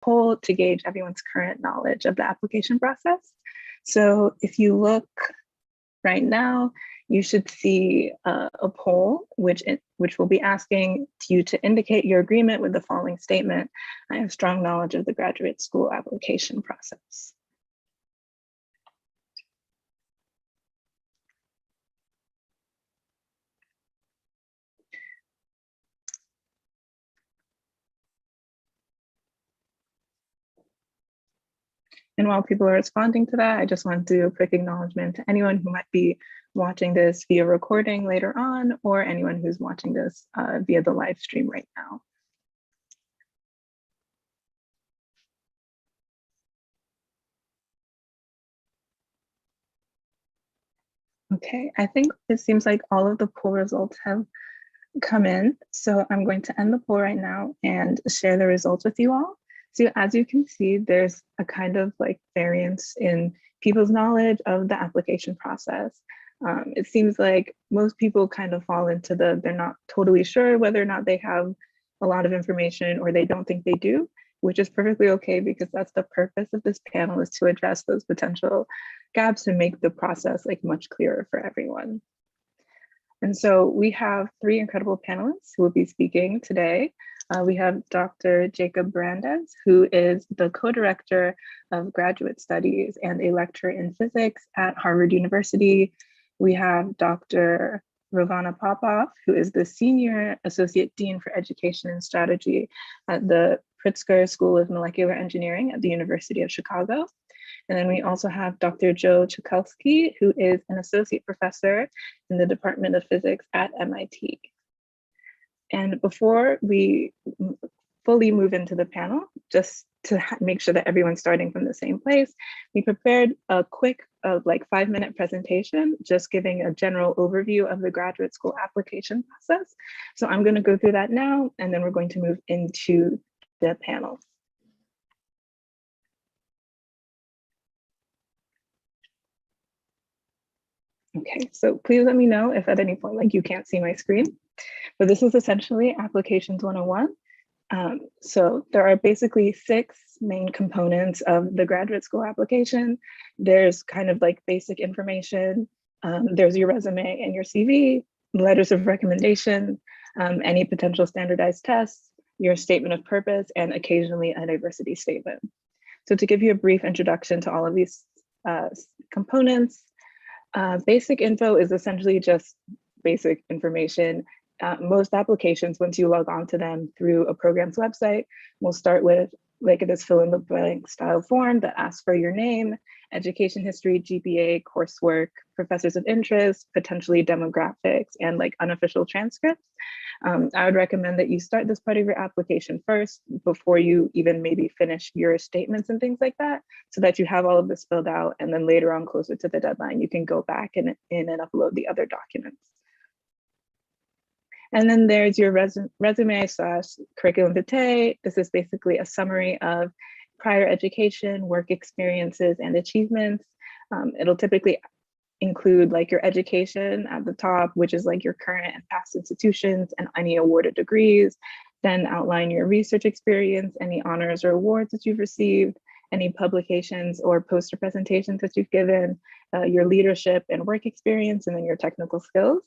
poll to gauge everyone's current knowledge of the application process. So if you look right now, you should see a poll which will be asking you to indicate your agreement with the following statement: I have strong knowledge of the graduate school application process. And while people are responding to that, I just want to do a quick acknowledgement to anyone who might be watching this via recording later on, or anyone who's watching this via the live stream right now. Okay, I think it seems like all of the poll results have come in. So I'm going to end the poll right now and share the results with you all. So as you can see, there's a kind of like variance in people's knowledge of the application process. It seems like most people kind of fall into they're not totally sure whether or not they have a lot of information, or they don't think they do, which is perfectly okay, because that's the purpose of this panel, is to address those potential gaps and make the process like much clearer for everyone. And so we have three incredible panelists who will be speaking today. We have Dr. Jacob Brandes, who is the co-director of graduate studies and a lecturer in physics at Harvard University. We have Dr. Ravana Popov, who is the Senior Associate Dean for Education and Strategy at the Pritzker School of Molecular Engineering at the University of Chicago. And then we also have Dr. Joe Chukalski, who is an associate professor in the Department of Physics at MIT. And before we fully move into the panel, just to make sure that everyone's starting from the same place, we prepared a quick like 5-minute presentation, just giving a general overview of the graduate school application process. So I'm going to go through that now, and then we're going to move into the panel. Okay, so please let me know if at any point like you can't see my screen, but this is essentially Applications 101. So there are basically 6 main components of the graduate school application. There's kind of like basic information. There's your resume and your CV, letters of recommendation, any potential standardized tests, your statement of purpose, and occasionally a diversity statement. So to give you a brief introduction to all of these components, basic info is essentially just basic information. Most applications, once you log on to them through a program's website, will start with like this fill in the blank style form that asks for your name, education history, GPA, coursework, professors of interest, potentially demographics, and like unofficial transcripts. I would recommend that you start this part of your application first before you even maybe finish your statements and things like that, so that you have all of this filled out, and then later on, closer to the deadline, you can go back and upload the other documents. And then there's your resume / curriculum vitae. This is basically a summary of prior education, work experiences, and achievements. It'll typically include like your education at the top, which is like your current and past institutions and any awarded degrees. Then outline your research experience, any honors or awards that you've received, any publications or poster presentations that you've given, your leadership and work experience, and then your technical skills.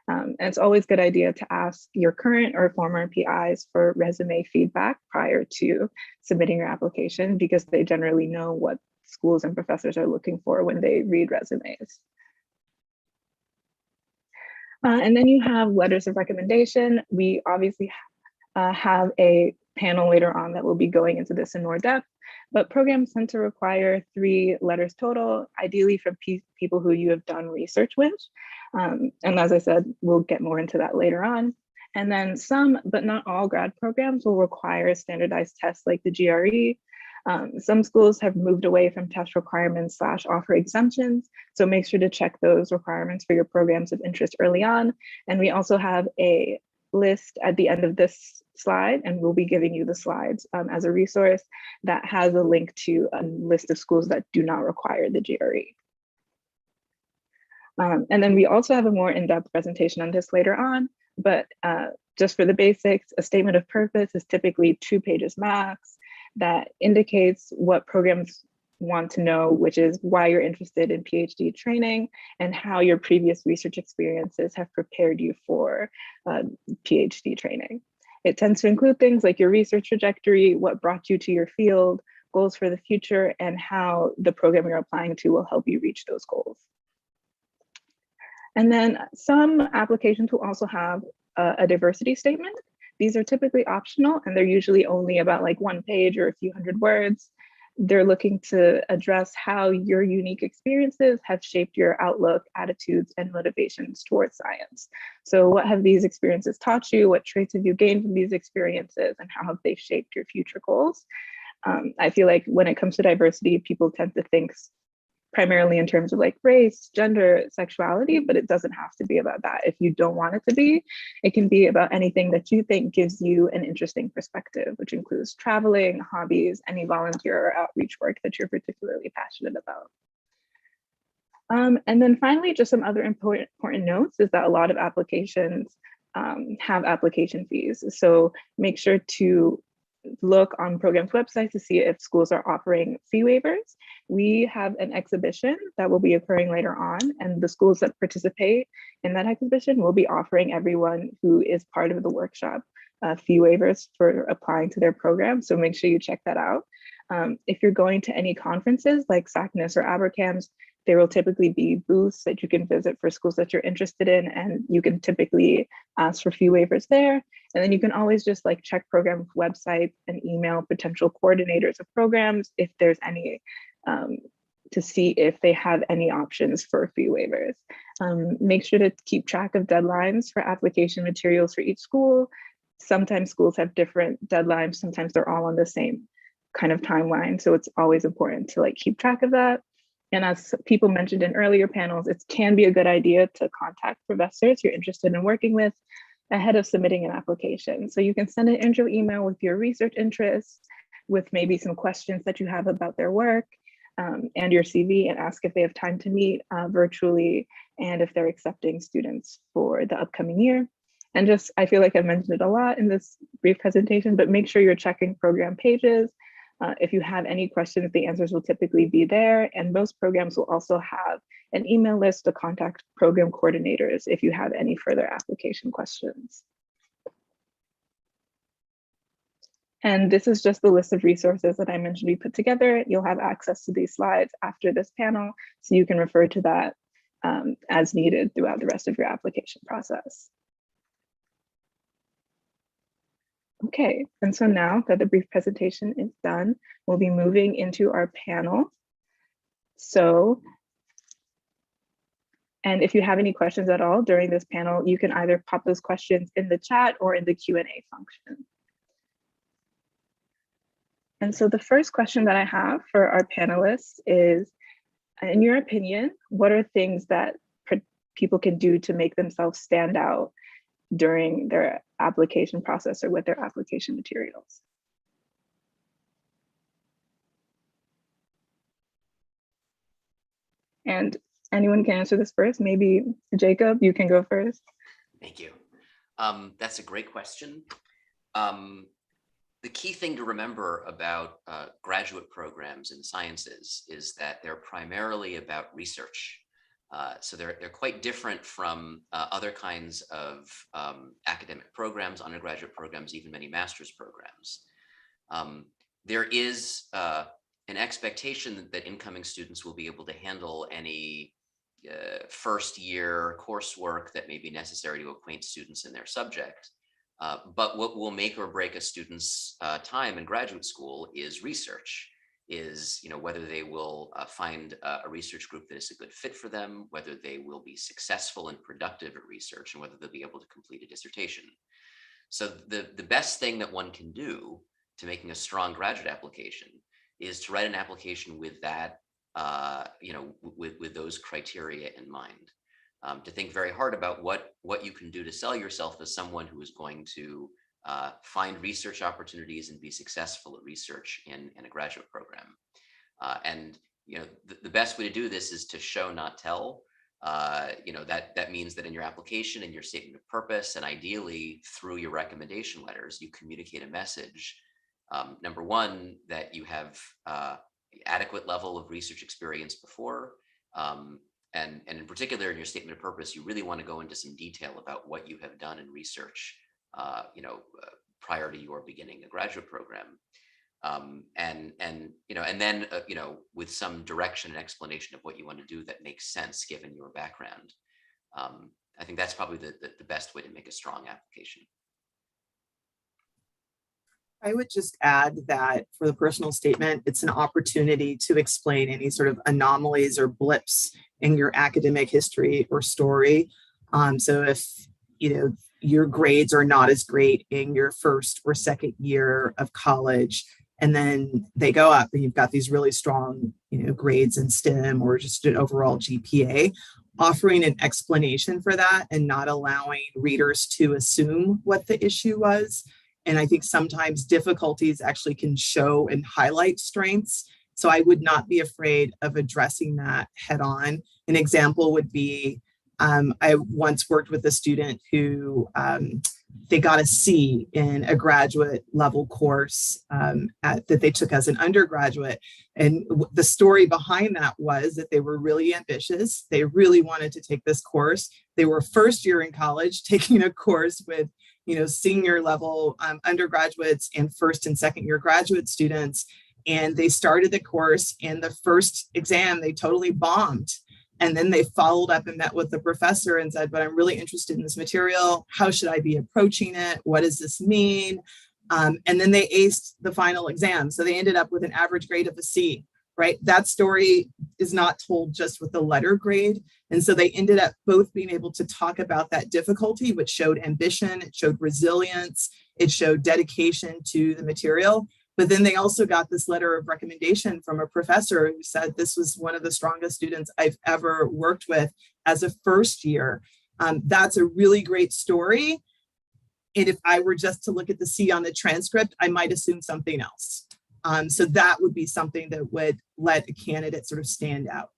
And it's always a good idea to ask your current or former PIs for resume feedback prior to submitting your application, because they generally know what schools and professors are looking for when they read resumes. And then you have letters of recommendation. We obviously have a panel later on that will be going into this in more depth, but programs tend to require 3 letters total, ideally from people who you have done research with. And as I said, we'll get more into that later on. And then some, but not all, grad programs will require standardized tests like the GRE. Some schools have moved away from test requirements / offer exemptions, so make sure to check those requirements for your programs of interest early on. And we also have a list at the end of this slide, and we'll be giving you the slides as a resource that has a link to a list of schools that do not require the GRE. And then we also have a more in-depth presentation on this later on, but just for the basics, a statement of purpose is typically 2 pages max. that indicates what programs want to know, which is why you're interested in PhD training and how your previous research experiences have prepared you for PhD training. It tends to include things like your research trajectory, what brought you to your field, goals for the future, and how the program you're applying to will help you reach those goals. And then some applications will also have a diversity statement. These are typically optional, and they're usually only about like 1 page or a few hundred words. They're looking to address how your unique experiences have shaped your outlook, attitudes, and motivations towards science. So what have these experiences taught you? What traits have you gained from these experiences, and how have they shaped your future goals? I feel like when it comes to diversity, people tend to think primarily in terms of like race, gender, sexuality, but it doesn't have to be about that. If you don't want it to be, it can be about anything that you think gives you an interesting perspective, which includes traveling, hobbies, any volunteer or outreach work that you're particularly passionate about. And then finally, just some other important notes is that a lot of applications have application fees. So make sure to look on programs' websites to see if schools are offering fee waivers. We have an exhibition that will be occurring later on, and the schools that participate in that exhibition will be offering everyone who is part of the workshop fee waivers for applying to their program. So make sure you check that out. If you're going to any conferences like SACNAS or Abercams, there will typically be booths that you can visit for schools that you're interested in, and you can typically ask for fee waivers there. And then you can always just like check program websites and email potential coordinators of programs if there's any, to see if they have any options for fee waivers. Make sure to keep track of deadlines for application materials for each school. Sometimes schools have different deadlines, sometimes they're all on the same kind of timeline. So it's always important to like keep track of that. And as people mentioned in earlier panels, it can be a good idea to contact professors you're interested in working with ahead of submitting an application. So you can send an intro email with your research interests, with maybe some questions that you have about their work and your CV, and ask if they have time to meet virtually and if they're accepting students for the upcoming year. And just, I feel like I've mentioned it a lot in this brief presentation, but make sure you're checking program pages. If you have any questions, the answers will typically be there. And most programs will also have an email list to contact program coordinators if you have any further application questions. And this is just the list of resources that I mentioned we put together. You'll have access to these slides after this panel, so you can refer to that as needed throughout the rest of your application process. Okay, and so now that the brief presentation is done, we'll be moving into our panel. So, and if you have any questions at all during this panel, you can either pop those questions in the chat or in the Q&A function. And so the first question that I have for our panelists is, in your opinion, what are things that people can do to make themselves stand out during their application process or with their application materials? And anyone can answer this first. Maybe Jacob, you can go first. Thank you. That's a great question. The key thing to remember about graduate programs in sciences is that they're primarily about research. So they're quite different from other kinds of academic programs, undergraduate programs, even many master's programs. There is an expectation that incoming students will be able to handle any first year coursework that may be necessary to acquaint students in their subject. But what will make or break a student's time in graduate school is research. Is whether they will find a research group that is a good fit for them, whether they will be successful and productive at research, and whether they'll be able to complete a dissertation. So the best thing that one can do to making a strong graduate application is to write an application with that, with those criteria in mind. To think very hard about what you can do to sell yourself as someone who is going to find research opportunities and be successful at research in a graduate program. And the best way to do this is to show, not tell. That means that in your application and your statement of purpose, and ideally through your recommendation letters, you communicate a message Number one, that you have adequate level of research experience before, and in particular in your statement of purpose, you really want to go into some detail about what you have done in research, prior to your beginning a graduate program. And then with some direction and explanation of what you want to do that makes sense given your background. I think that's probably the best way to make a strong application. I would just add that for the personal statement, it's an opportunity to explain any sort of anomalies or blips in your academic history or story. So if your grades are not as great in your first or second year of college, and then they go up and you've got these really strong grades in STEM or just an overall GPA, offering an explanation for that and not allowing readers to assume what the issue was. And I think sometimes difficulties actually can show and highlight strengths. So I would not be afraid of addressing that head on. An example would be, I once worked with a student who they got a C in a graduate level course that they took as an undergraduate. And the story behind that was that they were really ambitious. They really wanted to take this course. They were first year in college taking a course with senior level undergraduates and first and second year graduate students. And they started the course, and the first exam, they totally bombed. And then they followed up and met with the professor and said, but I'm really interested in this material. How should I be approaching it? What does this mean? And then they aced the final exam. So they ended up with an average grade of a C, right? That story is not told just with the letter grade. And so they ended up both being able to talk about that difficulty, which showed ambition, it showed resilience, it showed dedication to the material. But then they also got this letter of recommendation from a professor who said this was one of the strongest students I've ever worked with as a first year. That's a really great story. And if I were just to look at the C on the transcript, I might assume something else. So that would be something that would let a candidate sort of stand out.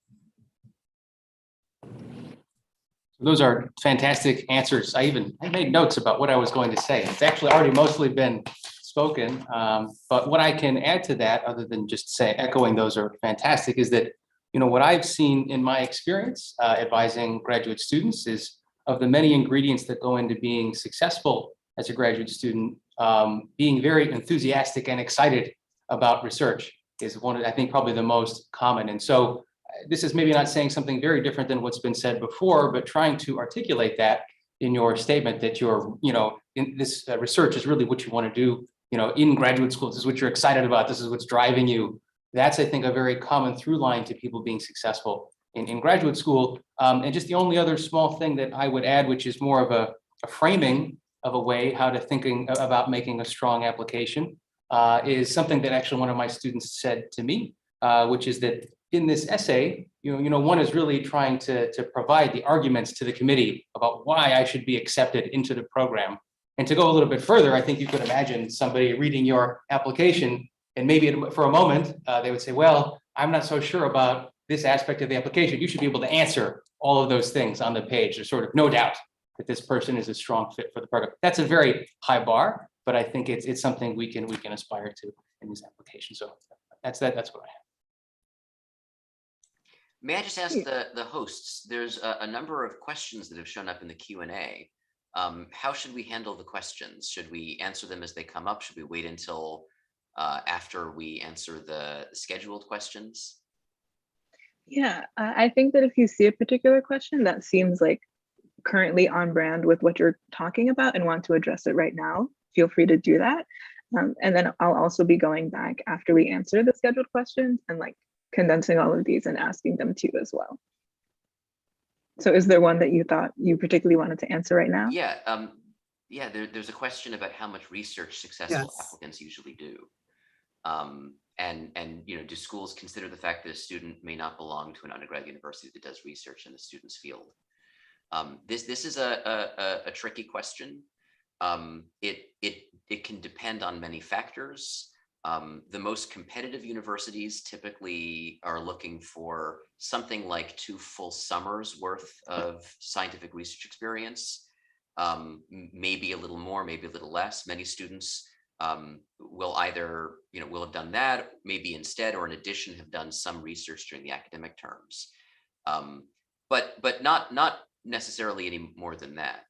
Those are fantastic answers. I made notes about what I was going to say. It's actually already mostly been spoken, but what I can add to that, other than just echoing those are fantastic, is that what I've seen in my experience advising graduate students is of the many ingredients that go into being successful as a graduate student, being very enthusiastic and excited about research is one of, I think, probably the most common. And so this is maybe not saying something very different than what's been said before, but trying to articulate that in your statement that you're, in this research is really what you want to do, in graduate school. This is what you're excited about. This is what's driving you. That's, I think, a very common through line to people being successful in graduate school. And just the only other small thing that I would add, which is more of a framing of a way how to thinking about making a strong application, is something that actually one of my students said to me, which is that in this essay, one is really trying to provide the arguments to the committee about why I should be accepted into the program. And to go a little bit further, I think you could imagine somebody reading your application, and maybe for a moment, they would say, well, I'm not so sure about this aspect of the application. You should be able to answer all of those things on the page. There's sort of no doubt that this person is a strong fit for the program. That's a very high bar, but I think it's something we can aspire to in this application. So that's what I have. May I just ask the hosts, there's a number of questions that have shown up in the Q&A. How should we handle the questions? Should we answer them as they come up? Should we wait until after we answer the scheduled questions? Yeah, I think that if you see a particular question that seems like currently on brand with what you're talking about and want to address it right now, feel free to do that. And then I'll also be going back after we answer the scheduled questions and condensing all of these and asking them too as well. So is there one that you thought you particularly wanted to answer right now? Yeah, there's a question about how much research successful applicants usually do. And do schools consider the fact that a student may not belong to an undergrad university that does research in the student's field? This is a tricky question. It can depend on many factors. The most competitive universities typically are looking for something like 2 full summers worth of scientific research experience, maybe a little more, maybe a little less. Many students will either, will have done that, maybe instead or in addition have done some research during the academic terms. But not necessarily any more than that.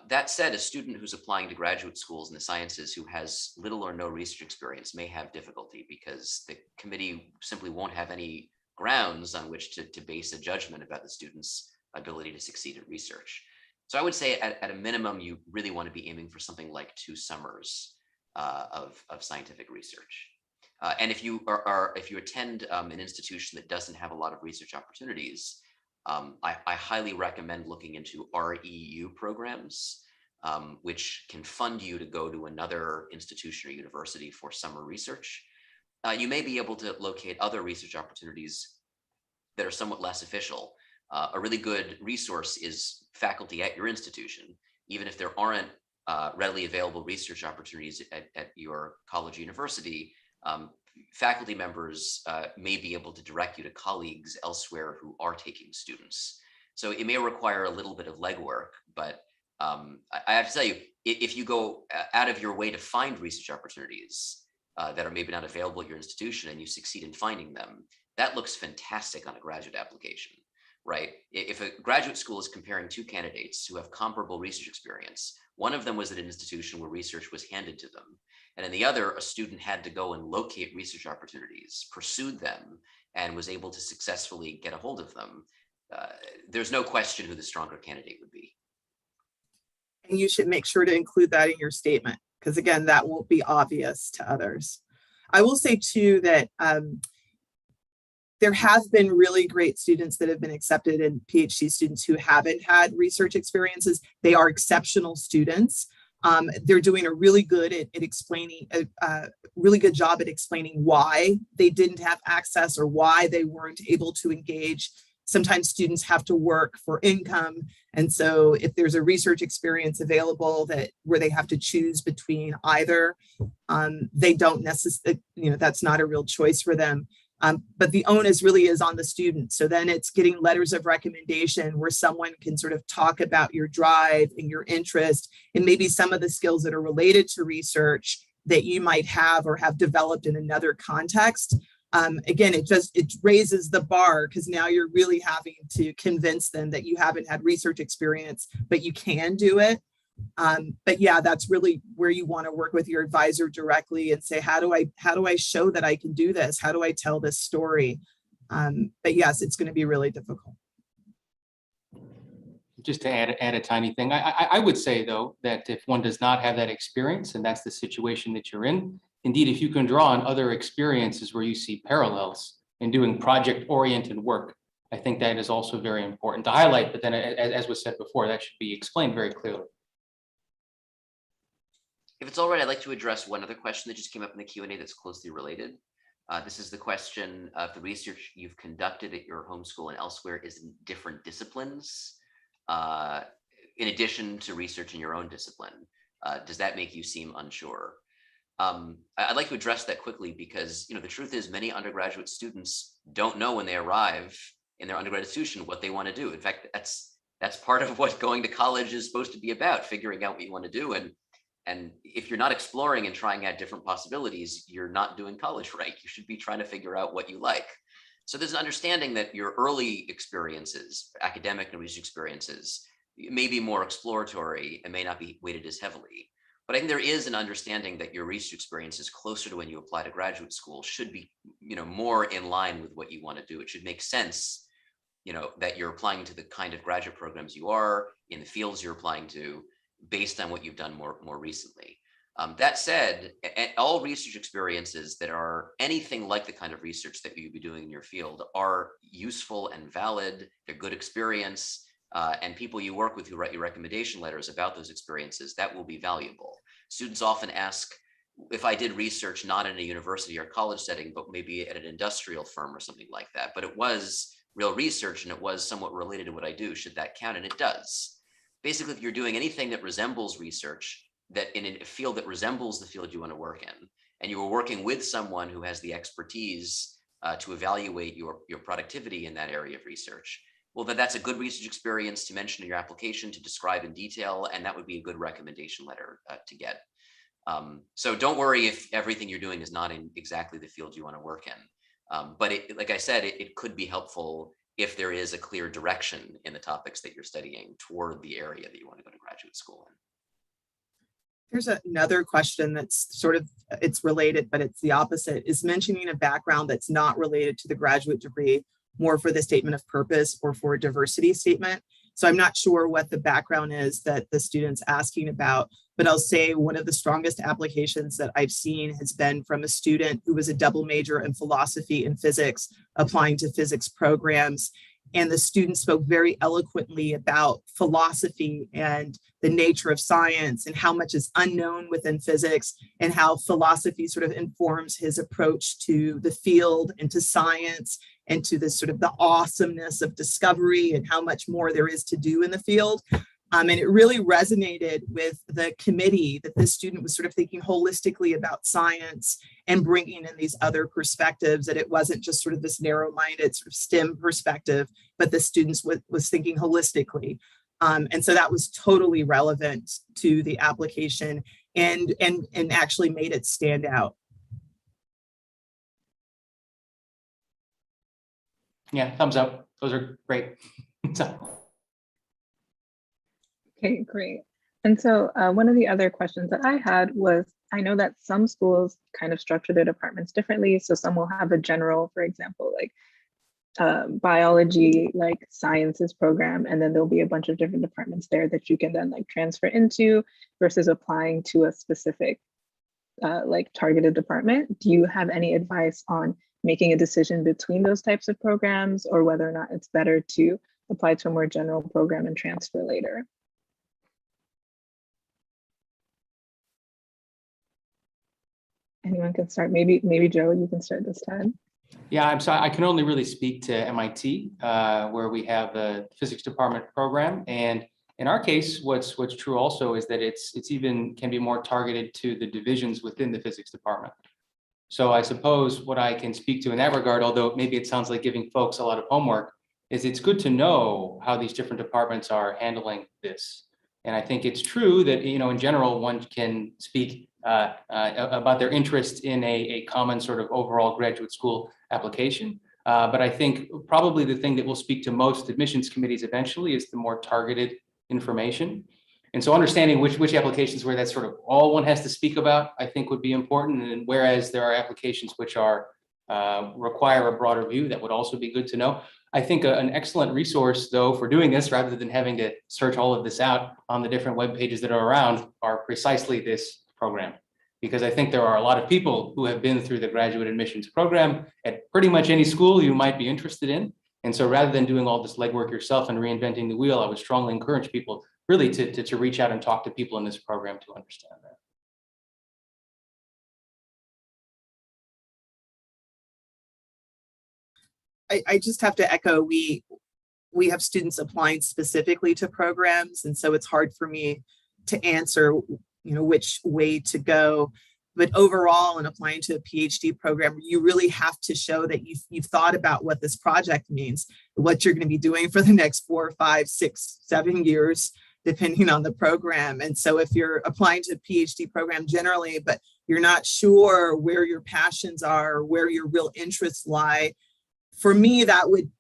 That said, a student who's applying to graduate schools in the sciences who has little or no research experience may have difficulty because the committee simply won't have any grounds on which to base a judgment about the student's ability to succeed at research. So I would say at a minimum, you really want to be aiming for something like 2 summers of scientific research. And if you if you attend an institution that doesn't have a lot of research opportunities, I highly recommend looking into REU programs, which can fund you to go to another institution or university for summer research. You may be able to locate other research opportunities that are somewhat less official. A really good resource is faculty at your institution, even if there aren't readily available research opportunities at your college or university. Faculty members may be able to direct you to colleagues elsewhere who are taking students. So it may require a little bit of legwork, but I have to tell you, if you go out of your way to find research opportunities that are maybe not available at your institution and you succeed in finding them, that looks fantastic on a graduate application, right? If a graduate school is comparing 2 candidates who have comparable research experience, one of them was at an institution where research was handed to them, and in the other, a student had to go and locate research opportunities, pursued them, and was able to successfully get a hold of them. There's no question who the stronger candidate would be. And you should make sure to include that in your statement, because again, that won't be obvious to others. I will say too that there have been really great students that have been accepted, and PhD students who haven't had research experiences. They are exceptional students. They're doing a really good at explaining, a really good job at explaining why they didn't have access or why they weren't able to engage. Sometimes students have to work for income. And so if there's a research experience available where they have to choose between either, they don't necessarily, that's not a real choice for them. But the onus really is on the student. So then it's getting letters of recommendation where someone can sort of talk about your drive and your interest and maybe some of the skills that are related to research that you might have or have developed in another context. Again, it raises the bar because now you're really having to convince them that you haven't had research experience, but you can do it. But yeah, that's really where you want to work with your advisor directly and say, how do I show that I can do this? How do I tell this story? But yes, it's going to be really difficult. Just to add a tiny thing, I would say though, that if one does not have that experience and that's the situation that you're in, indeed, if you can draw on other experiences where you see parallels in doing project-oriented work, I think that is also very important to highlight, but then as was said before, that should be explained very clearly. If it's all right, I'd like to address one other question that just came up in the Q&A that's closely related. This is the question of the research you've conducted at your home school and elsewhere is in different disciplines, in addition to research in your own discipline. Does that make you seem unsure? I'd like to address that quickly because the truth is many undergraduate students don't know when they arrive in their undergraduate institution what they want to do. In fact, that's part of what going to college is supposed to be about, figuring out what you want to do. And if you're not exploring and trying out different possibilities, you're not doing college right. You should be trying to figure out what you like. So there's an understanding that your early experiences, academic and research experiences, may be more exploratory and may not be weighted as heavily. But I think there is an understanding that your research experience is closer to when you apply to graduate school should be, more in line with what you want to do. It should make sense, that you're applying to the kind of graduate programs you are in the fields you're applying to, based on what you've done more recently. That said, all research experiences that are anything like the kind of research that you'd be doing in your field are useful and valid. They're good experience, and people you work with who write you recommendation letters about those experiences, that will be valuable. Students often ask, if I did research not in a university or college setting, but maybe at an industrial firm or something like that, but it was real research and it was somewhat related to what I do, should that count? And it does. Basically, if you're doing anything that resembles research, that in a field that resembles the field you want to work in, and you are working with someone who has the expertise to evaluate your productivity in that area of research, well, that's a good research experience to mention in your application, to describe in detail, and that would be a good recommendation letter to get. So don't worry if everything you're doing is not in exactly the field you want to work in. But like I said, it could be helpful if there is a clear direction in the topics that you're studying toward the area that you want to go to graduate school in. There's another question that's sort of, it's related, but it's the opposite, is mentioning a background that's not related to the graduate degree, more for the statement of purpose or for a diversity statement. So I'm not sure what the background is that the student's asking about, but I'll say one of the strongest applications that I've seen has been from a student who was a double major in philosophy and physics, applying to physics programs. And the student spoke very eloquently about philosophy and the nature of science and how much is unknown within physics and how philosophy sort of informs his approach to the field and to science and to this sort of the awesomeness of discovery and how much more there is to do in the field. And it really resonated with the committee that this student was sort of thinking holistically about science and bringing in these other perspectives, that it wasn't just sort of this narrow-minded sort of STEM perspective, but the students was thinking holistically. And so that was totally relevant to the application and actually made it stand out. Yeah, thumbs up. Those are great. Okay, great. And so one of the other questions that I had was, I know that some schools kind of structure their departments differently. So some will have a general, for example, like biology, like sciences program, and then there'll be a bunch of different departments there that you can then like transfer into versus applying to a specific like targeted department. Do you have any advice on making a decision between those types of programs, or whether or not it's better to apply to a more general program and transfer later? Anyone can start. Maybe Joe, you can start this time. Yeah, I'm sorry. I can only really speak to MIT, where we have the physics department program. And in our case, what's true also is that it's even can be more targeted to the divisions within the physics department. So I suppose what I can speak to in that regard, although maybe it sounds like giving folks a lot of homework, is it's good to know how these different departments are handling this. And I think it's true that, in general, one can speak about their interest in a common sort of overall graduate school application. But I think probably the thing that will speak to most admissions committees eventually is the more targeted information. And so understanding which applications where that's sort of all one has to speak about, I think would be important. And whereas there are applications which are require a broader view, that would also be good to know. I think an excellent resource, though, for doing this, rather than having to search all of this out on the different web pages that are around, are precisely this program. Because I think there are a lot of people who have been through the graduate admissions program at pretty much any school you might be interested in. And so rather than doing all this legwork yourself and reinventing the wheel, I would strongly encourage people really to reach out and talk to people in this program to understand that. I just have to echo, we have students applying specifically to programs, and so it's hard for me to answer, which way to go. But overall, in applying to a PhD program, you really have to show that you've thought about what this project means, what you're going to be doing for the next 4, 5, 6, 7 years, depending on the program. And so if you're applying to a PhD program generally, but you're not sure where your passions are, where your real interests lie, for me, that would,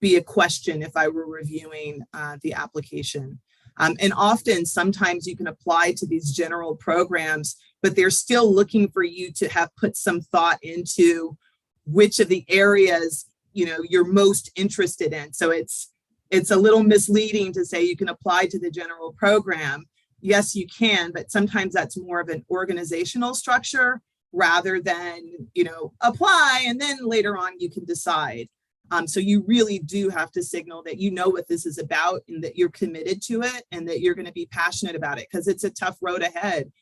be a question if I were reviewing the application. And often, sometimes you can apply to these general programs, but they're still looking for you to have put some thought into which of the areas, you're most interested in. So it's a little misleading to say you can apply to the general program. Yes, you can, but sometimes that's more of an organizational structure rather than, apply and then later on you can decide. So you really do have to signal that you know what this is about and that you're committed to it and that you're going to be passionate about it, because it's a tough road ahead.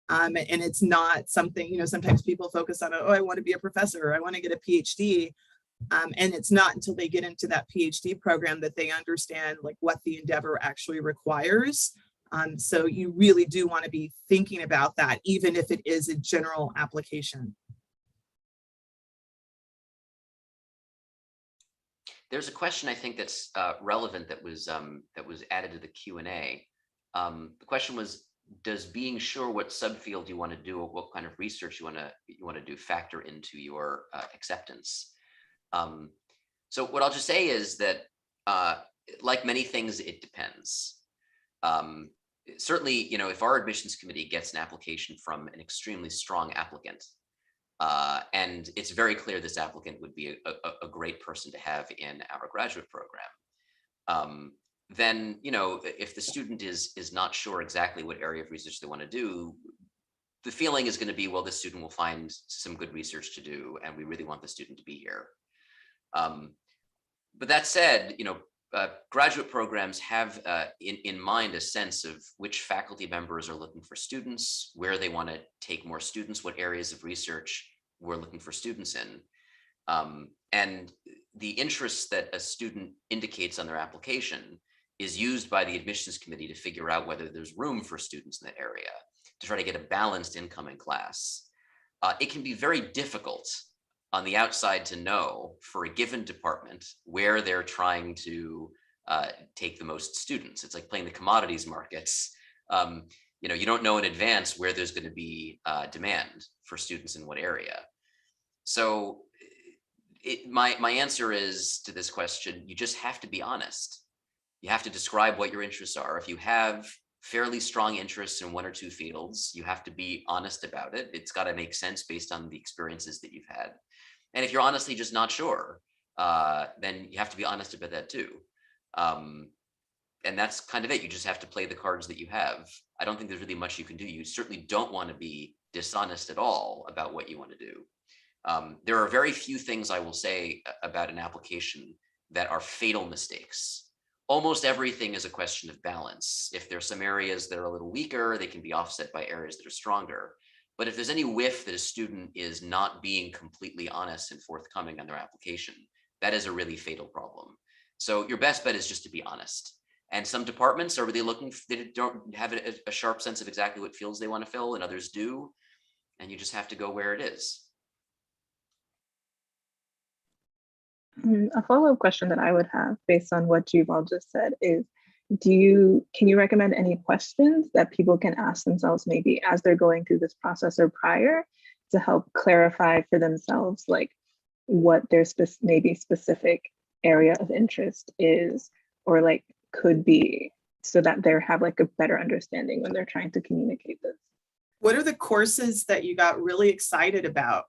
And it's not something, sometimes people focus on, oh, I want to be a professor, or I want to get a PhD. And it's not until they get into that PhD program that they understand like what the endeavor actually requires. So you really do want to be thinking about that, even if it is a general application. There's a question I think that's relevant that was added to the Q&A. The question was, does being sure what subfield you want to do or what kind of research you want to do factor into your acceptance? So what I'll just say is that, like many things, it depends. Certainly, if our admissions committee gets an application from an extremely strong applicant, and it's very clear this applicant would be a great person to have in our graduate program, then, if the student is not sure exactly what area of research they want to do, the feeling is going to be, well, this student will find some good research to do, and we really want the student to be here. But that said, graduate programs have in mind a sense of which faculty members are looking for students, where they want to take more students, what areas of research we're looking for students in. And the interest that a student indicates on their application is used by the admissions committee to figure out whether there's room for students in that area, to try to get a balanced incoming class. It can be very difficult on the outside to know for a given department where they're trying to take the most students. It's like playing the commodities markets. You don't know in advance where there's going to be demand for students in what area. So my answer is to this question, you just have to be honest. You have to describe what your interests are. If you have fairly strong interests in one or two fields, you have to be honest about it. It's got to make sense based on the experiences that you've had. And if you're honestly just not sure, then you have to be honest about that too. And that's kind of it. You just have to play the cards that you have. I don't think there's really much you can do. You certainly don't want to be dishonest at all about what you want to do. There are very few things I will say about an application that are fatal mistakes. Almost everything is a question of balance. If there's some areas that are a little weaker, they can be offset by areas that are stronger. But if there's any whiff that a student is not being completely honest and forthcoming on their application, that is a really fatal problem. So your best bet is just to be honest. And some departments are really they don't have a sharp sense of exactly what fields they want to fill, and others do. And you just have to go where it is. A follow-up question that I would have based on what you've all just said is, can you recommend any questions that people can ask themselves maybe as they're going through this process or prior to help clarify for themselves like what their maybe specific area of interest is or like could be, so that they have like a better understanding when they're trying to communicate this? What are the courses that you got really excited about?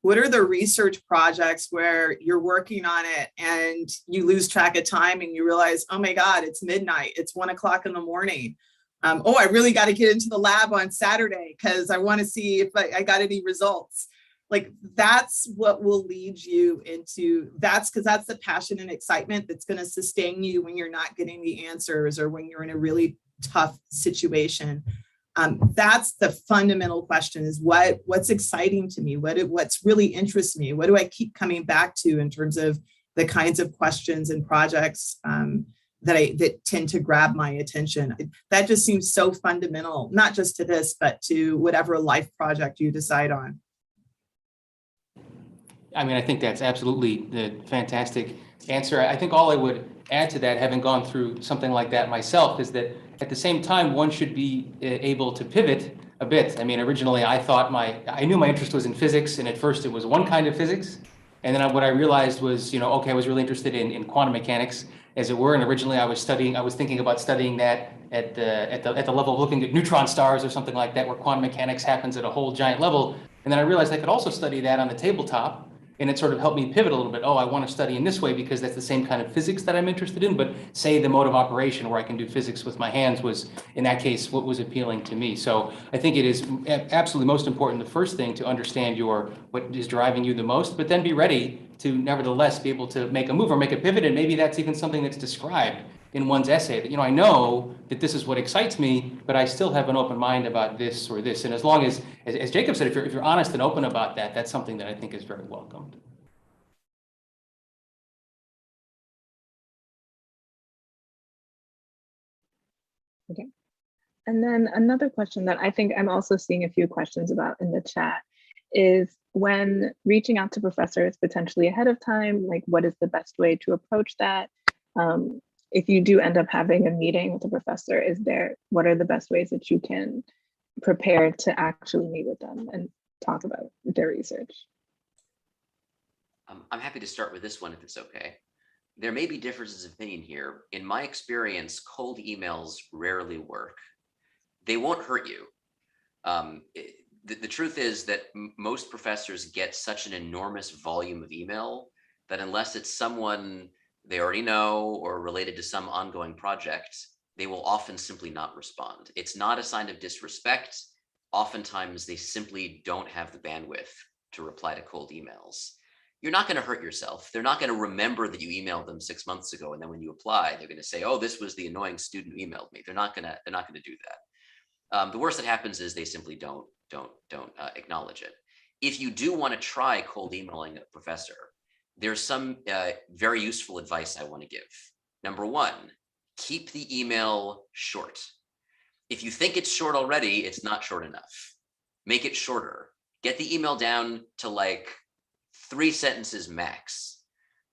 What are the research projects where you're working on it and you lose track of time and you realize, oh my God, it's midnight, it's 1 o'clock in the morning. Oh, I really got to get into the lab on Saturday because I want to see if I got any results. Like that's what will lead you into, because that's the passion and excitement that's going to sustain you when you're not getting the answers or when you're in a really tough situation. That's the fundamental question, is what's exciting to me, what's really interests me, what do I keep coming back to in terms of the kinds of questions and projects that tend to grab my attention. That just seems so fundamental, not just to this, but to whatever life project you decide on. I mean, I think that's absolutely the fantastic answer. I think all I would add to that, having gone through something like that myself, is that at the same time, one should be able to pivot a bit. I mean, originally I knew my interest was in physics, and at first it was one kind of physics. And then what I realized was, okay, I was really interested in quantum mechanics, as it were. And originally I was thinking about studying that at the level of looking at neutron stars or something like that, where quantum mechanics happens at a whole giant level. And then I realized I could also study that on the tabletop. And it sort of helped me pivot a little bit. Oh, I want to study in this way because that's the same kind of physics that I'm interested in. But say the mode of operation where I can do physics with my hands was, in that case, what was appealing to me. So I think it is absolutely most important, the first thing, to understand what is driving you the most, but then be ready to nevertheless be able to make a move or make a pivot. And maybe that's even something that's described in one's essay, that, I know that this is what excites me, but I still have an open mind about this or this. And as long as Jacob said, if you're honest and open about that, that's something that I think is very welcomed. Okay. And then another question that I think I'm also seeing a few questions about in the chat is, when reaching out to professors potentially ahead of time, like what is the best way to approach that? if you do end up having a meeting with a professor, what are the best ways that you can prepare to actually meet with them and talk about their research? I'm happy to start with this one if it's okay. There may be differences of opinion here. In my experience, cold emails rarely work. They won't hurt you. The truth is that most professors get such an enormous volume of email that unless it's someone they already know or related to some ongoing project, they will often simply not respond. It's not a sign of disrespect. Oftentimes, they simply don't have the bandwidth to reply to cold emails. You're not going to hurt yourself. They're not going to remember that you emailed them 6 months ago, and then when you apply, they're going to say, "Oh, this was the annoying student who emailed me." They're not going to do that. The worst that happens is they simply don't acknowledge it. If you do want to try cold emailing a professor, there's some very useful advice I want to give. Number one, keep the email short. If you think it's short already, it's not short enough. Make it shorter. Get the email down to like 3 sentences max.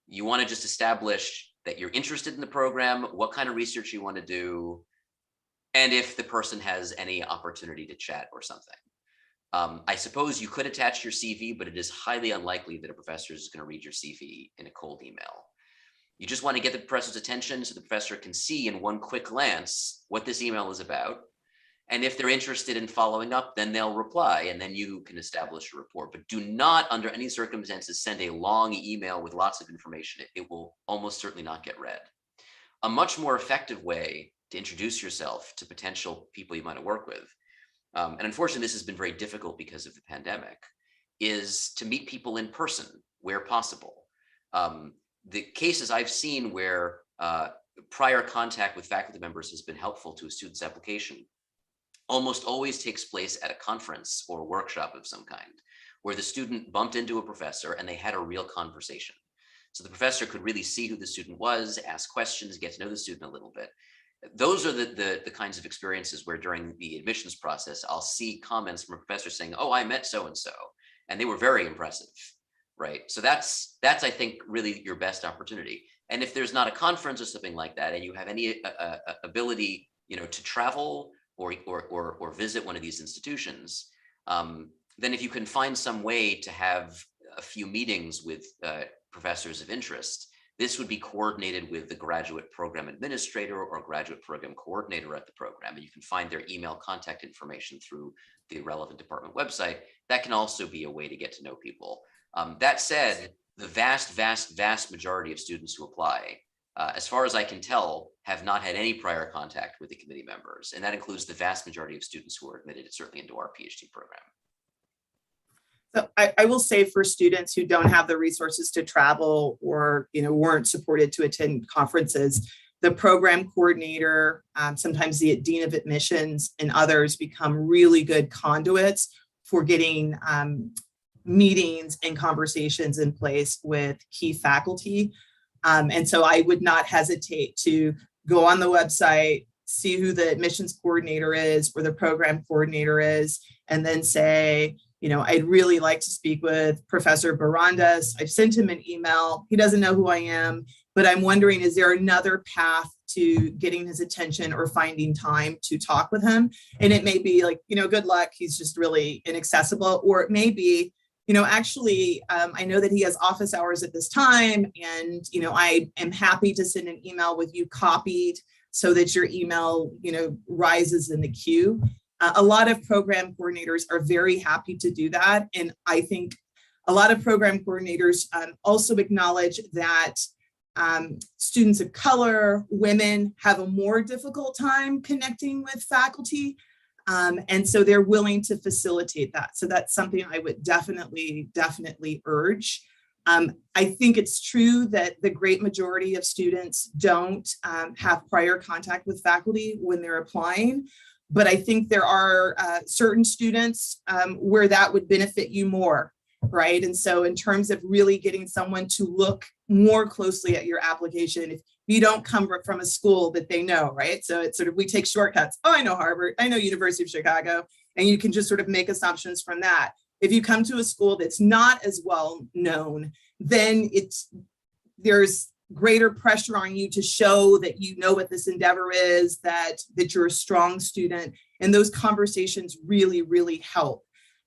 You want to just establish that you're interested in the program, what kind of research you want to do, and if the person has any opportunity to chat or something. I suppose you could attach your CV, but it is highly unlikely that a professor is going to read your CV in a cold email. You just want to get the professor's attention so the professor can see in one quick glance what this email is about. And if they're interested in following up, then they'll reply, and then you can establish a rapport. But do not, under any circumstances, send a long email with lots of information. It will almost certainly not get read. A much more effective way to introduce yourself to potential people you might work with, and unfortunately this has been very difficult because of the pandemic, is to meet people in person where possible. The cases I've seen where prior contact with faculty members has been helpful to a student's application almost always takes place at a conference or a workshop of some kind, where the student bumped into a professor and they had a real conversation. So the professor could really see who the student was, ask questions, get to know the student a little bit. Those are the kinds of experiences where during the admissions process, I'll see comments from a professor saying, "Oh, I met so-and-so, and they were very impressive," right? So that's I think, really your best opportunity. And if there's not a conference or something like that, and you have any ability, to travel or visit one of these institutions, then if you can find some way to have a few meetings with professors of interest, this would be coordinated with the graduate program administrator or graduate program coordinator at the program, and you can find their email contact information through the relevant department website. That can also be a way to get to know people. That said, the vast majority of students who apply, as far as I can tell, have not had any prior contact with the committee members, and that includes the vast majority of students who are admitted certainly into our PhD program. So I will say, for students who don't have the resources to travel or weren't supported to attend conferences, the program coordinator, sometimes the dean of admissions, and others become really good conduits for getting meetings and conversations in place with key faculty. And so I would not hesitate to go on the website, see who the admissions coordinator is or the program coordinator is, and then say, I'd really like to speak with Professor Barandas. I've sent him an email. He doesn't know who I am, but I'm wondering, is there another path to getting his attention or finding time to talk with him? And it may be like, good luck, he's just really inaccessible. Or it may be, actually, I know that he has office hours at this time, and, I am happy to send an email with you copied so that your email, rises in the queue. A lot of program coordinators are very happy to do that. And I think a lot of program coordinators also acknowledge that students of color, women, have a more difficult time connecting with faculty. And so they're willing to facilitate that. So that's something I would definitely urge. I think it's true that the great majority of students don't have prior contact with faculty when they're applying. But I think there are certain students where that would benefit you more, right? And so in terms of really getting someone to look more closely at your application, if you don't come from a school that they know, right? So it's sort of, we take shortcuts. Oh, I know Harvard, I know University of Chicago, and you can just sort of make assumptions from that. If you come to a school that's not as well known, then there's greater pressure on you to show that you know what this endeavor is, that you're a strong student. And those conversations really, really help.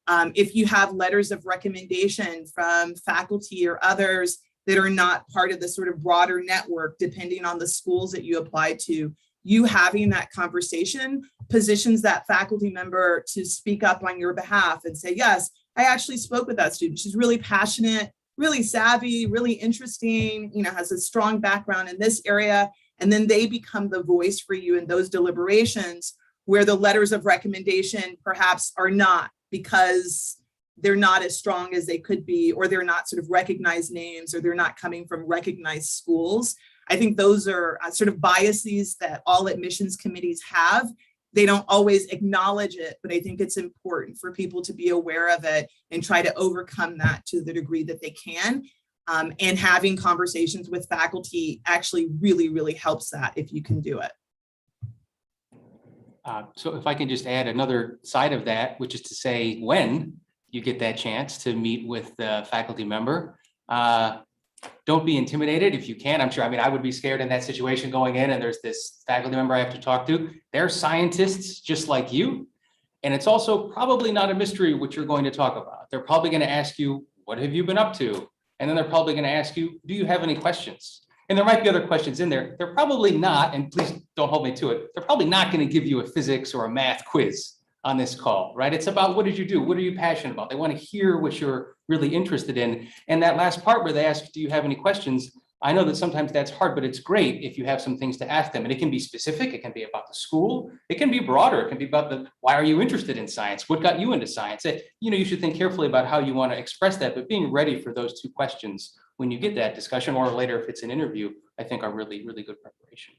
If you have letters of recommendation from faculty or others that are not part of the sort of broader network, depending on the schools that you apply to, you having that conversation positions that faculty member to speak up on your behalf and say, yes, I actually spoke with that student. She's really passionate, really savvy, really interesting, has a strong background in this area. And then they become the voice for you in those deliberations where the letters of recommendation perhaps are not, because they're not as strong as they could be, or they're not sort of recognized names, or they're not coming from recognized schools. I think those are sort of biases that all admissions committees have. They don't always acknowledge it, but I think it's important for people to be aware of it and try to overcome that to the degree that they can. And having conversations with faculty actually really, really helps that if you can do it. So if I can just add another side of that, which is to say, when you get that chance to meet with the faculty member, don't be intimidated if you can. I'm sure, I would be scared in that situation going in and there's this faculty member I have to talk to. They're scientists just like you. And it's also probably not a mystery what you're going to talk about. They're probably going to ask you, what have you been up to? And then they're probably going to ask you, do you have any questions? And there might be other questions in there. They're probably not, and please don't hold me to it, they're probably not going to give you a physics or a math quiz on this call, right? It's about what did you do? What are you passionate about? They want to hear what you're really interested in. And that last part where they ask, do you have any questions? I know that sometimes that's hard, but it's great if you have some things to ask them. And it can be specific. It can be about the school. It can be broader. It can be about why are you interested in science? What got you into science? You should think carefully about how you want to express that, but being ready for those two questions when you get that discussion, or later if it's an interview, I think are really, really good preparation.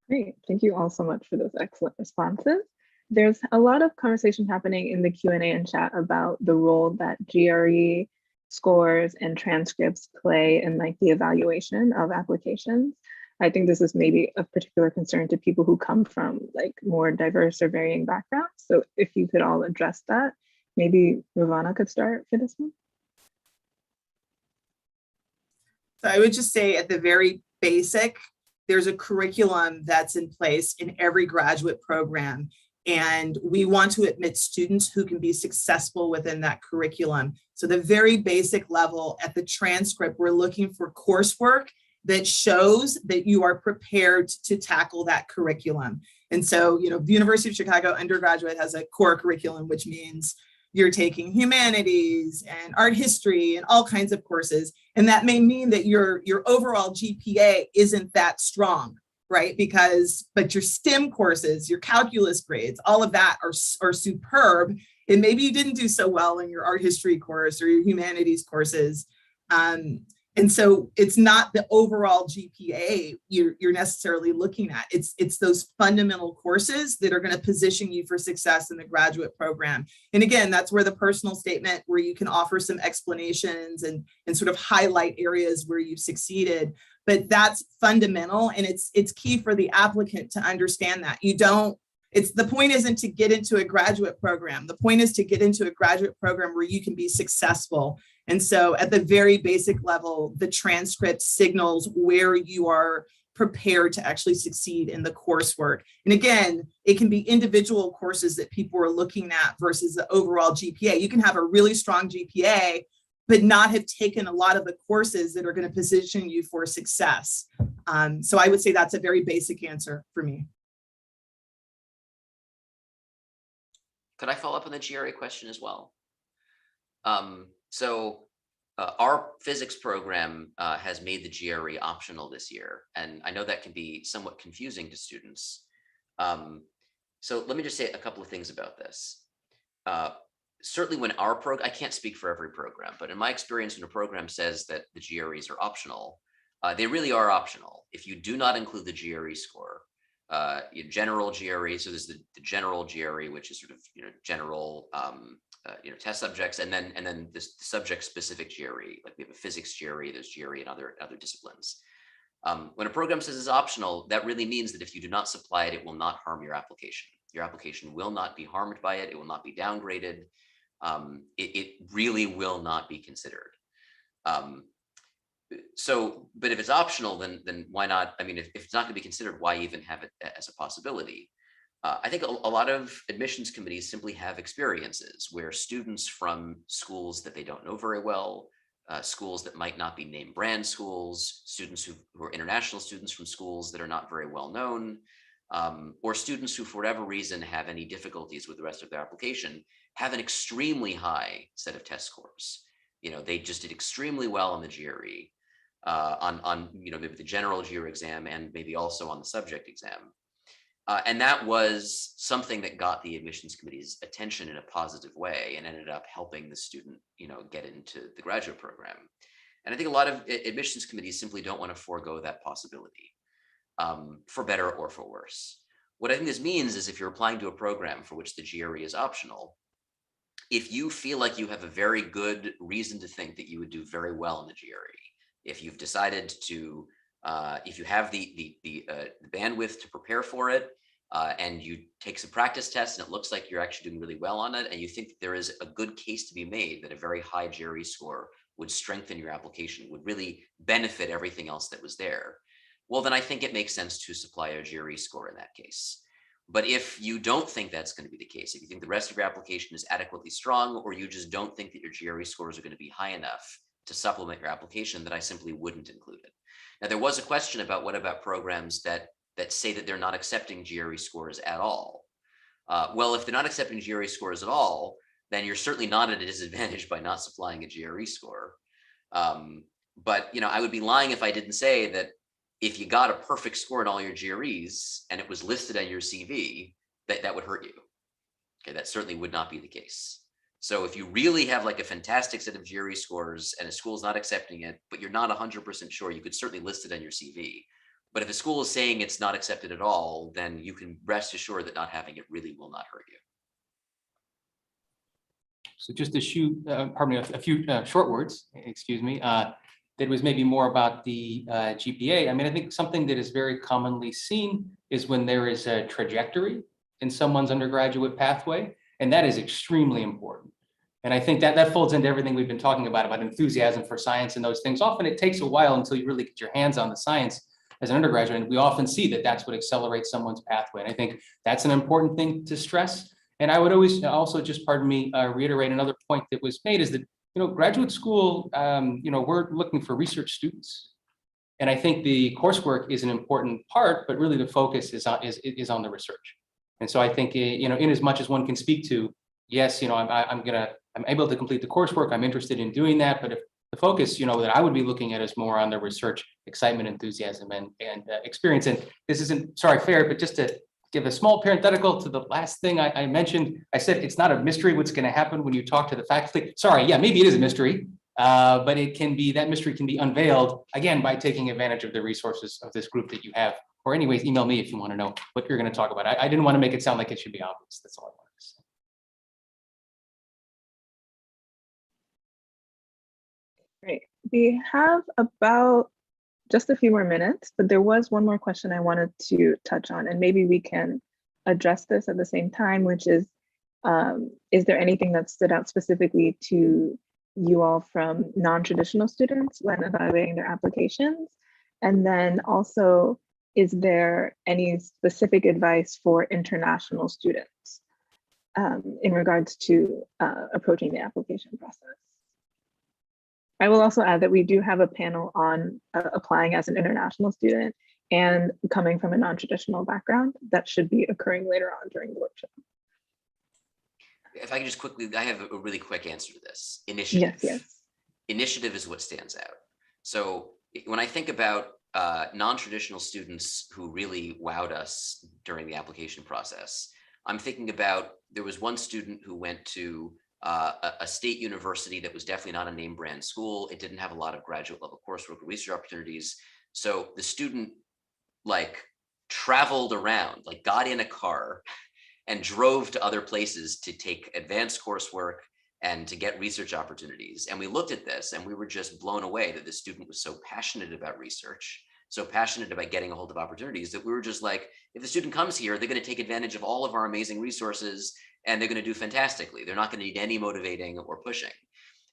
Great, thank you all so much for those excellent responses. There's a lot of conversation happening in the Q&A and chat about the role that GRE scores and transcripts play in the evaluation of applications. I think this is maybe of particular concern to people who come from more diverse or varying backgrounds. So if you could all address that, maybe Ravana could start for this one. So I would just say at the very basic, there's a curriculum that's in place in every graduate program. And we want to admit students who can be successful within that curriculum. So the very basic level at the transcript, we're looking for coursework that shows that you are prepared to tackle that curriculum. And so, the University of Chicago undergraduate has a core curriculum, which means you're taking humanities and art history and all kinds of courses. And that may mean that your overall GPA isn't that strong, right? But your STEM courses, your calculus grades, all of that are superb. And maybe you didn't do so well in your art history course or your humanities courses. And so it's not the overall GPA you're necessarily looking at. It's those fundamental courses that are going to position you for success in the graduate program. And again, that's where the personal statement, where you can offer some explanations and sort of highlight areas where you've succeeded. But that's fundamental, and it's key for the applicant to understand that. The point isn't to get into a graduate program. The point is to get into a graduate program where you can be successful. And so at the very basic level, the transcript signals where you are prepared to actually succeed in the coursework. And again, it can be individual courses that people are looking at versus the overall GPA. You can have a really strong GPA, but not have taken a lot of the courses that are going to position you for success. So I would say that's a very basic answer for me. Could I follow up on the GRE question as well? Our physics program has made the GRE optional this year, and I know that can be somewhat confusing to students. So let me just say a couple of things about this. Certainly when our program, I can't speak for every program, but in my experience, when a program says that the GREs are optional, they really are optional. If you do not include the GRE score, general GRE, so there's the general GRE, which is sort of general test subjects, and then this subject specific GRE, like we have a physics GRE, there's GRE and other disciplines. When a program says it's optional, that really means that if you do not supply it, it will not harm your application. Your application will not be harmed by it. It will not be downgraded. It really will not be considered. So, but if it's optional, then why not? I mean, if it's not going to be considered, why even have it as a possibility? I think a lot of admissions committees simply have experiences where students from schools that they don't know very well, schools that might not be name brand schools, students who are international students from schools that are not very well known, or students who, for whatever reason, have any difficulties with the rest of their application, have an extremely high set of test scores. You know, they just did extremely well on the GRE, on maybe the general GRE exam, and maybe also on the subject exam. And that was something that got the admissions committee's attention in a positive way and ended up helping the student, get into the graduate program. And I think a lot of admissions committees simply don't want to forego that possibility, for better or for worse. What I think this means is if you're applying to a program for which the GRE is optional, if you feel like you have a very good reason to think that you would do very well in the GRE, if you've decided to, if you have the bandwidth to prepare for it, and you take some practice tests and it looks like you're actually doing really well on it, and you think that there is a good case to be made that a very high GRE score would strengthen your application, would really benefit everything else that was there, well, then I think it makes sense to supply a GRE score in that case. But if you don't think that's going to be the case, if you think the rest of your application is adequately strong, or you just don't think that your GRE scores are going to be high enough to supplement your application, then I simply wouldn't include it. Now, there was a question about what about programs that say that they're not accepting GRE scores at all. Well, if they're not accepting GRE scores at all, then you're certainly not at a disadvantage by not supplying a GRE score. But I would be lying if I didn't say that if you got a perfect score in all your GREs and it was listed on your CV, that would hurt you. Okay, that certainly would not be the case. So if you really have like a fantastic set of GRE scores and a school's not accepting it, but you're not 100% sure, you could certainly list it on your CV. But if a school is saying it's not accepted at all, then you can rest assured that not having it really will not hurt you. So just to shoot, a few short words, excuse me, that was maybe more about the GPA. I mean, I think something that is very commonly seen is when there is a trajectory in someone's undergraduate pathway, and that is extremely important. And I think that folds into everything we've been talking about enthusiasm for science and those things. Often it takes a while until you really get your hands on the science as an undergraduate, and we often see that that's what accelerates someone's pathway. And I think that's an important thing to stress. And I would always also just, reiterate another point that was made is that, graduate school, we're looking for research students. And I think the coursework is an important part, but really the focus is on the research. And so I think, in as much as one can speak to, yes, I'm able to complete the coursework, I'm interested in doing that, but if the focus, that I would be looking at is more on the research, excitement, enthusiasm, and experience. And this isn't, fair, but just to give a small parenthetical to the last thing I mentioned, I said it's not a mystery what's going to happen when you talk to the faculty. Maybe it is a mystery, but that mystery can be unveiled, again, by taking advantage of the resources of this group that you have. Or anyways, email me if you want to know what you're going to talk about. I didn't want to make it sound like it should be obvious. That's all I wanted to say. Great. We have about just a few more minutes, but there was one more question I wanted to touch on, and maybe we can address this at the same time, which is there anything that stood out specifically to you all from non-traditional students when evaluating their applications? And then also, is there any specific advice for international students in regards to approaching the application process? I will also add that we do have a panel on applying as an international student and coming from a non-traditional background that should be occurring later on during the workshop. If I could just quickly, I have a really quick answer to this. Initiative. Yes. Initiative is what stands out. So when I think about non-traditional students who really wowed us during the application process, I'm thinking about, there was one student who went to a state university that was definitely not a name brand school. It didn't have a lot of graduate level coursework or research opportunities. So the student traveled around, got in a car and drove to other places to take advanced coursework and to get research opportunities. And we looked at this and we were just blown away that the student was so passionate about research, so passionate about getting a hold of opportunities, that we were just like, if the student comes here, they're going to take advantage of all of our amazing resources and they're going to do fantastically. They're not going to need any motivating or pushing.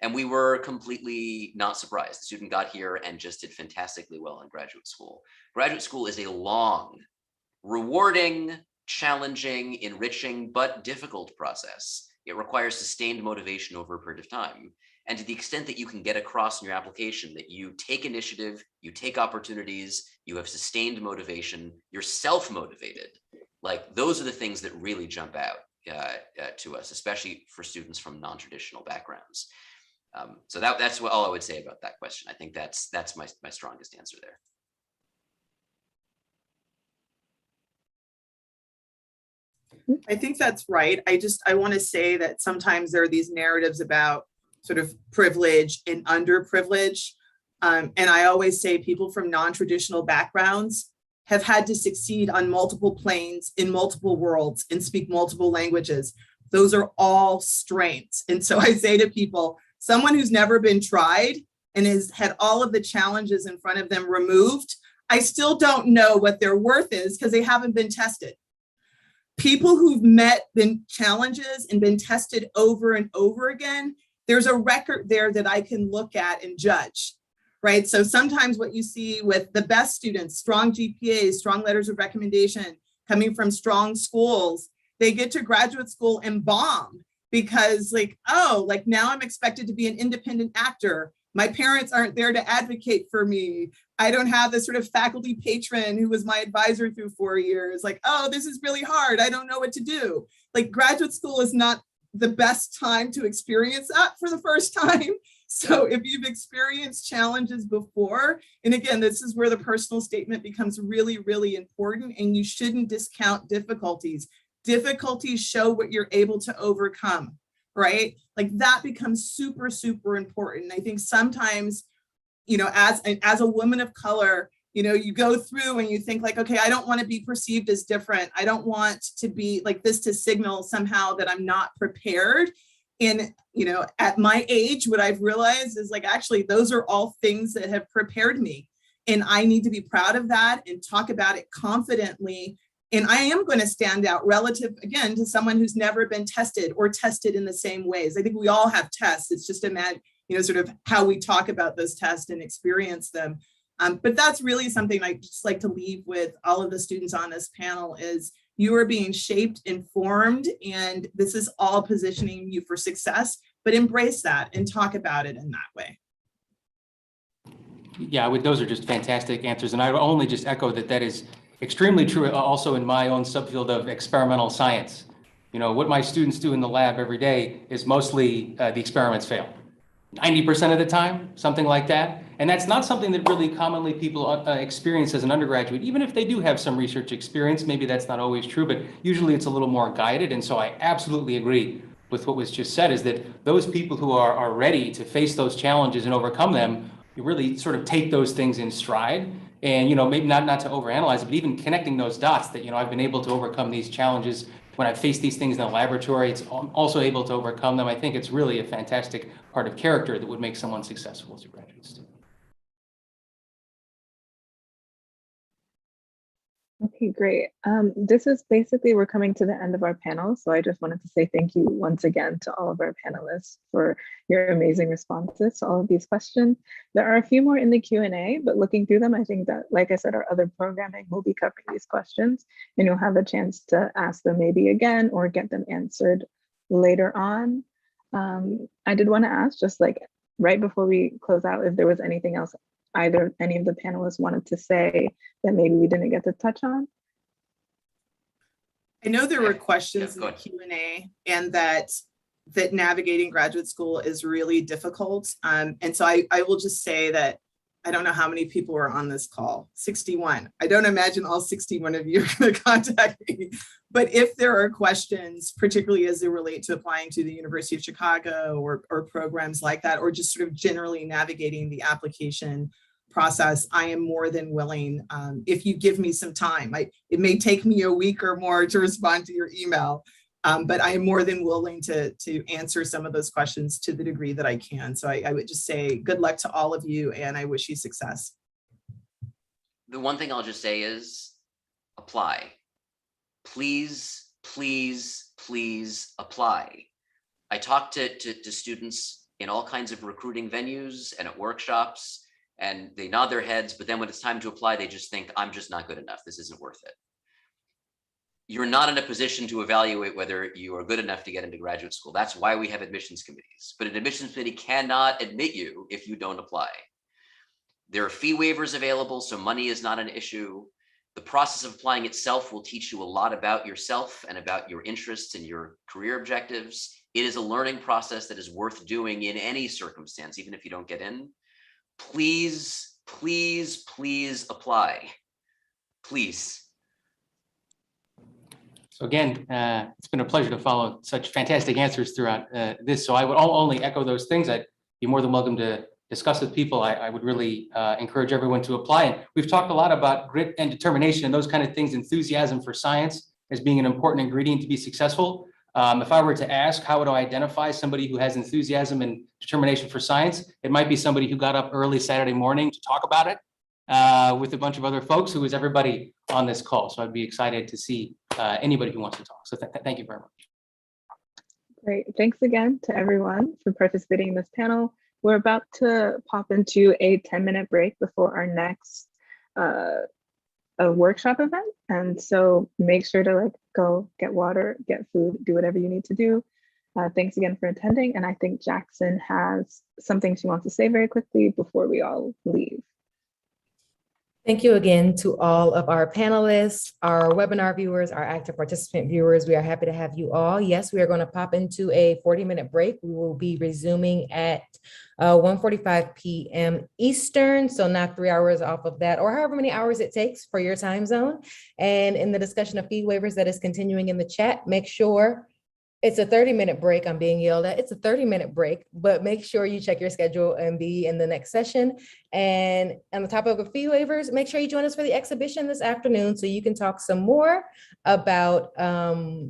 And we were completely not surprised. The student got here and just did fantastically well in graduate school. Graduate school is a long, rewarding, challenging, enriching, but difficult process. It requires sustained motivation over a period of time. And to the extent that you can get across in your application that you take initiative, you take opportunities, you have sustained motivation, you're self-motivated, like those are the things that really jump out to us, especially for students from non-traditional backgrounds. So that's all I would say about that question. I think that's my strongest answer there. I think that's right. I want to say that sometimes there are these narratives about sort of privilege and underprivilege. And I always say people from non-traditional backgrounds have had to succeed on multiple planes in multiple worlds and speak multiple languages. Those are all strengths. And so I say to people, someone who's never been tried and has had all of the challenges in front of them removed, I still don't know what their worth is because they haven't been tested. People who've met the challenges and been tested over and over again, there's a record there that I can look at and judge, right? So sometimes what you see with the best students, strong GPAs, strong letters of recommendation, coming from strong schools, they get to graduate school and bomb because like, oh, like now I'm expected to be an independent actor. My parents aren't there to advocate for me. I don't have this sort of faculty patron who was my advisor through 4 years. Like, oh, this is really hard. I don't know what to do. Like graduate school is not the best time to experience that for the first time. So if you've experienced challenges before, and again, this is where the personal statement becomes really, really important, and you shouldn't discount difficulties. Difficulties show what you're able to overcome, right? Like that becomes super, super important. I think sometimes, you know, as a woman of color, you know, you go through and you think like, okay, I don't want to be perceived as different. I don't want to be like this to signal somehow that I'm not prepared. And, you know, at my age, what I've realized is like, actually, those are all things that have prepared me. And I need to be proud of that and talk about it confidently. And I am going to stand out relative, again, to someone who's never been tested or tested in the same ways. I think we all have tests. It's just you know, sort of how we talk about those tests and experience them. But that's really something I just like to leave with all of the students on this panel is you are being shaped, informed, and this is all positioning you for success, but embrace that and talk about it in that way. Yeah, those are just fantastic answers. And I would only just echo that is extremely true also in my own subfield of experimental science. You know, what my students do in the lab every day is mostly the experiments fail. 90% of the time, something like that. And that's not something that really commonly people experience as an undergraduate, even if they do have some research experience. Maybe that's not always true, but usually it's a little more guided. And so I absolutely agree with what was just said, is that those people who are ready to face those challenges and overcome them, you really sort of take those things in stride. And, you know, maybe not to overanalyze it, but even connecting those dots that, you know, I've been able to overcome these challenges when I face these things in the laboratory, it's also able to overcome them. I think it's really a fantastic part of character that would make someone successful as a graduate student. Okay, great. This is basically, we're coming to the end of our panel. So I just wanted to say thank you once again to all of our panelists for your amazing responses to all of these questions. There are a few more in the Q&A, but looking through them, I think that, like I said, our other programming will be covering these questions and you'll have a chance to ask them maybe again or get them answered later on. I did want to ask, just like right before we close out, if there was anything else any of the panelists wanted to say that maybe we didn't get to touch on. I know there were questions in the Q&A and that navigating graduate school is really difficult. And so I will just say that I don't know how many people are on this call, 61. I don't imagine all 61 of you are going to contact me. But if there are questions, particularly as they relate to applying to the University of Chicago or programs like that, or just sort of generally navigating the application process, I am more than willing, if you give me some time. It may take me a week or more to respond to your email, but I am more than willing to answer some of those questions to the degree that I can. So I would just say good luck to all of you, and I wish you success. The one thing I'll just say is apply. Please, please, please apply. I talk to students in all kinds of recruiting venues and at workshops, and they nod their heads, but then when it's time to apply, they just think, I'm just not good enough. This isn't worth it. You're not in a position to evaluate whether you are good enough to get into graduate school. That's why we have admissions committees. But an admissions committee cannot admit you if you don't apply. There are fee waivers available, so money is not an issue. The process of applying itself will teach you a lot about yourself and about your interests and your career objectives. It is a learning process that is worth doing in any circumstance, even if you don't get in. Please, please, please apply. Please. So again, it's been a pleasure to follow such fantastic answers throughout this. So I would only echo those things. I'd be more than welcome to discuss with people. I would really encourage everyone to apply. And we've talked a lot about grit and determination and those kind of things, enthusiasm for science as being an important ingredient to be successful. If I were to ask, how would I identify somebody who has enthusiasm and determination for science? It might be somebody who got up early Saturday morning to talk about it with a bunch of other folks, who is everybody on this call. So I'd be excited to see anybody who wants to talk. So thank you very much. Great. Thanks again to everyone for participating in this panel. We're about to pop into a 10-minute break before our next workshop event. And so make sure to go get water, get food, do whatever you need to do. Thanks again for attending. And I think Jackson has something she wants to say very quickly before we all leave. Thank you again to all of our panelists, our webinar viewers, our active participant viewers. We are happy to have you all. Yes, we are going to pop into a 40-minute break. We will be resuming at 1:45 p.m. Eastern, so knock 3 hours off of that, or however many hours it takes for your time zone. And in the discussion of fee waivers that is continuing in the chat, make sure it's a 30-minute break. I'm being yelled at. It's a 30-minute break, but make sure you check your schedule and be in the next session. And on the topic of fee waivers, make sure you join us for the exhibition this afternoon so you can talk some more about the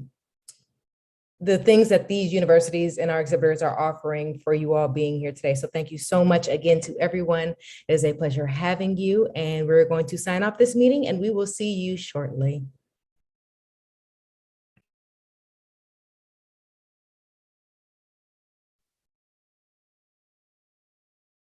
things that these universities and our exhibitors are offering for you all being here today. So thank you so much again to everyone. It is a pleasure having you, and we're going to sign off this meeting, and we will see you shortly.